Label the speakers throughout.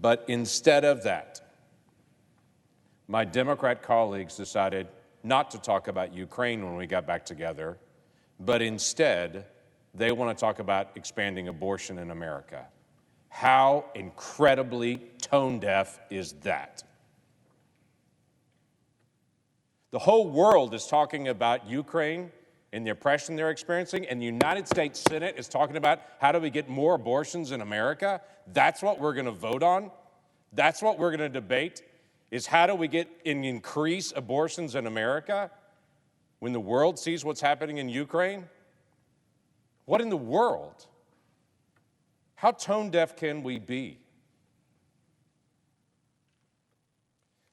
Speaker 1: But instead of that, my Democrat colleagues decided not to talk about Ukraine when we got back together, but instead, they want to talk about expanding abortion in America. How incredibly tone-deaf is that? The whole world is talking about Ukraine and the oppression they're experiencing, and the United States Senate is talking about how do we get more abortions in America? That's what we're going to vote on? That's what we're going to debate, is how do we get and increase abortions in America when the world sees what's happening in Ukraine? What in the world? How tone-deaf can we be?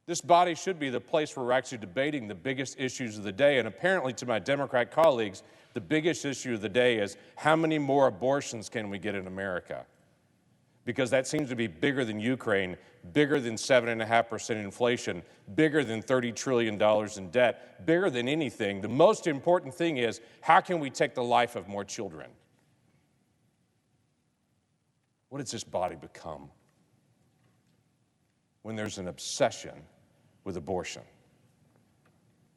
Speaker 1: This body should be the place where we're actually debating the biggest issues of the day, and apparently to my Democrat colleagues, the biggest issue of the day is how many more abortions can we get in America? Because that seems to be bigger than Ukraine, bigger than 7.5% inflation, bigger than $30 trillion in debt, bigger than anything. The most important thing is, how can we take the life of more children? What has this body become when there's an obsession with abortion?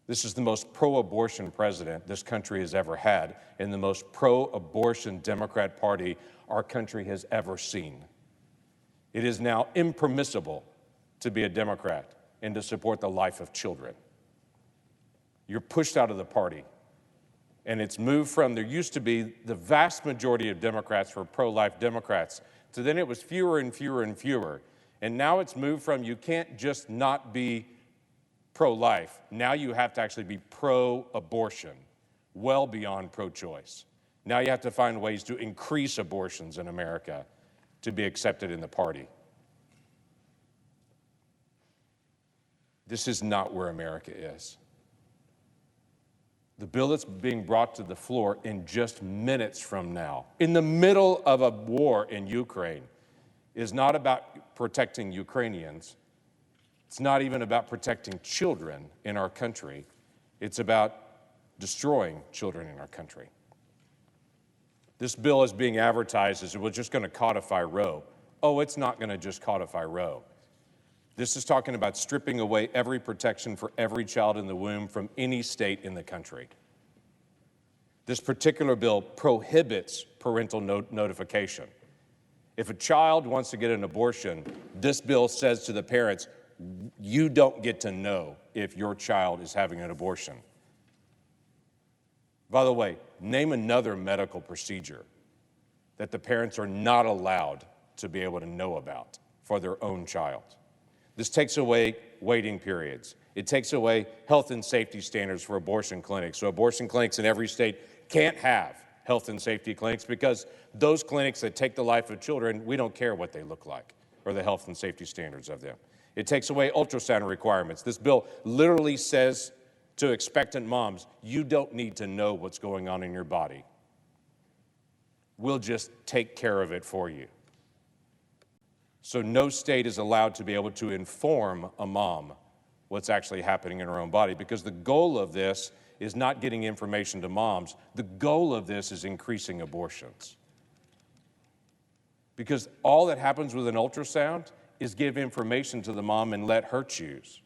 Speaker 1: This is the most pro-abortion president this country has ever had, and the most pro-abortion Democrat Party our country has ever seen. It is now impermissible to be a Democrat and to support the life of children. You're pushed out of the party. And it's moved from, there used to be the vast majority of Democrats were pro-life Democrats, to then it was fewer and fewer and fewer. And now it's moved from, you can't just not be pro-life. Now you have to actually be pro-abortion, well beyond pro-choice. Now you have to find ways to increase abortions in America to be accepted in the party. This is not where America is. The bill that's being brought to the floor in just minutes from now, in the middle of a war in Ukraine, is not about protecting Ukrainians. It's not even about protecting children in our country. It's about destroying children in our country. This bill is being advertised as, we're just going to codify Roe. Oh, it's not going to just codify Roe. This is talking about stripping away every protection for every child in the womb from any state in the country. This particular bill prohibits parental notification. If a child wants to get an abortion, this bill says to the parents, you don't get to know if your child is having an abortion. By the way, name another medical procedure that the parents are not allowed to be able to know about for their own child. This takes away waiting periods. It takes away health and safety standards for abortion clinics. So abortion clinics in every state can't have health and safety clinics because those clinics that take the life of children, we don't care what they look like or the health and safety standards of them. It takes away ultrasound requirements. This bill literally says to expectant moms, you don't need to know what's going on in your body. We'll just take care of it for you. So no state is allowed to be able to inform a mom what's actually happening in her own body, because the goal of this is not getting information to moms. The goal of this is increasing abortions. Because all that happens with an ultrasound is give information to the mom and let her choose.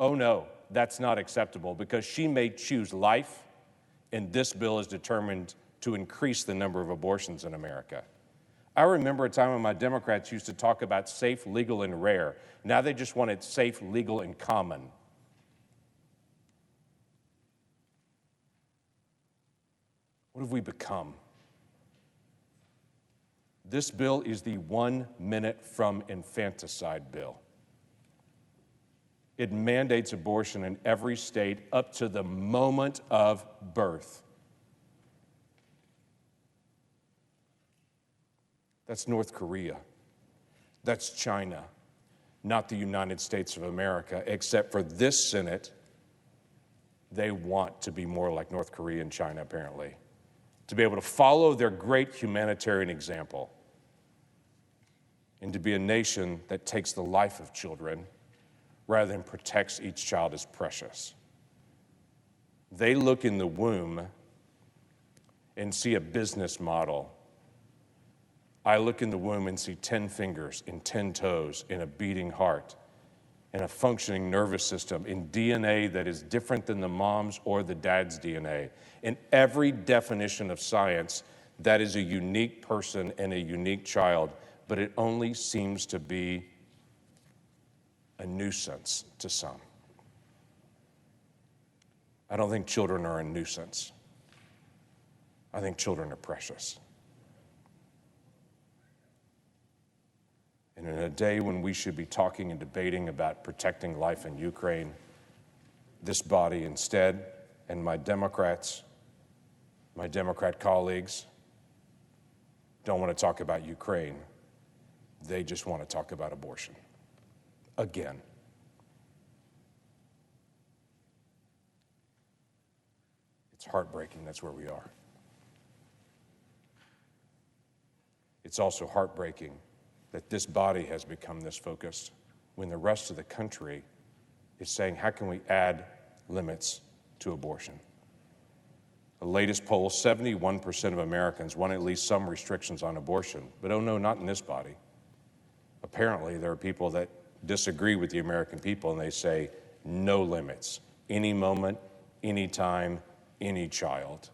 Speaker 1: Oh no, that's not acceptable, because she may choose life, and this bill is determined to increase the number of abortions in America. I remember a time when my Democrats used to talk about safe, legal, and rare. Now they just want it safe, legal, and common. What have we become? This bill is the 1 minute from infanticide bill. It mandates abortion in every state up to the moment of birth. That's North Korea. That's China, not the United States of America, except for this Senate. They want to be more like North Korea and China, apparently, to be able to follow their great humanitarian example and to be a nation that takes the life of children rather than protects each child as precious. They look in the womb and see a business model. I look in the womb and see 10 fingers and 10 toes and a beating heart and a functioning nervous system in DNA that is different than the mom's or the dad's DNA. In every definition of science, that is a unique person and a unique child, but it only seems to be a nuisance to some. I don't think children are a nuisance. I think children are precious. And in a day when we should be talking and debating about protecting life in Ukraine, this body instead, and my Democrat colleagues, don't want to talk about Ukraine. They just want to talk about abortion. Again. It's heartbreaking, that's where we are. It's also heartbreaking that this body has become this focused when the rest of the country is saying, how can we add limits to abortion? The latest poll, 71% of Americans want at least some restrictions on abortion, but oh no, not in this body. Apparently, there are people that disagree with the American people and they say, no limits, any moment, any time, any child.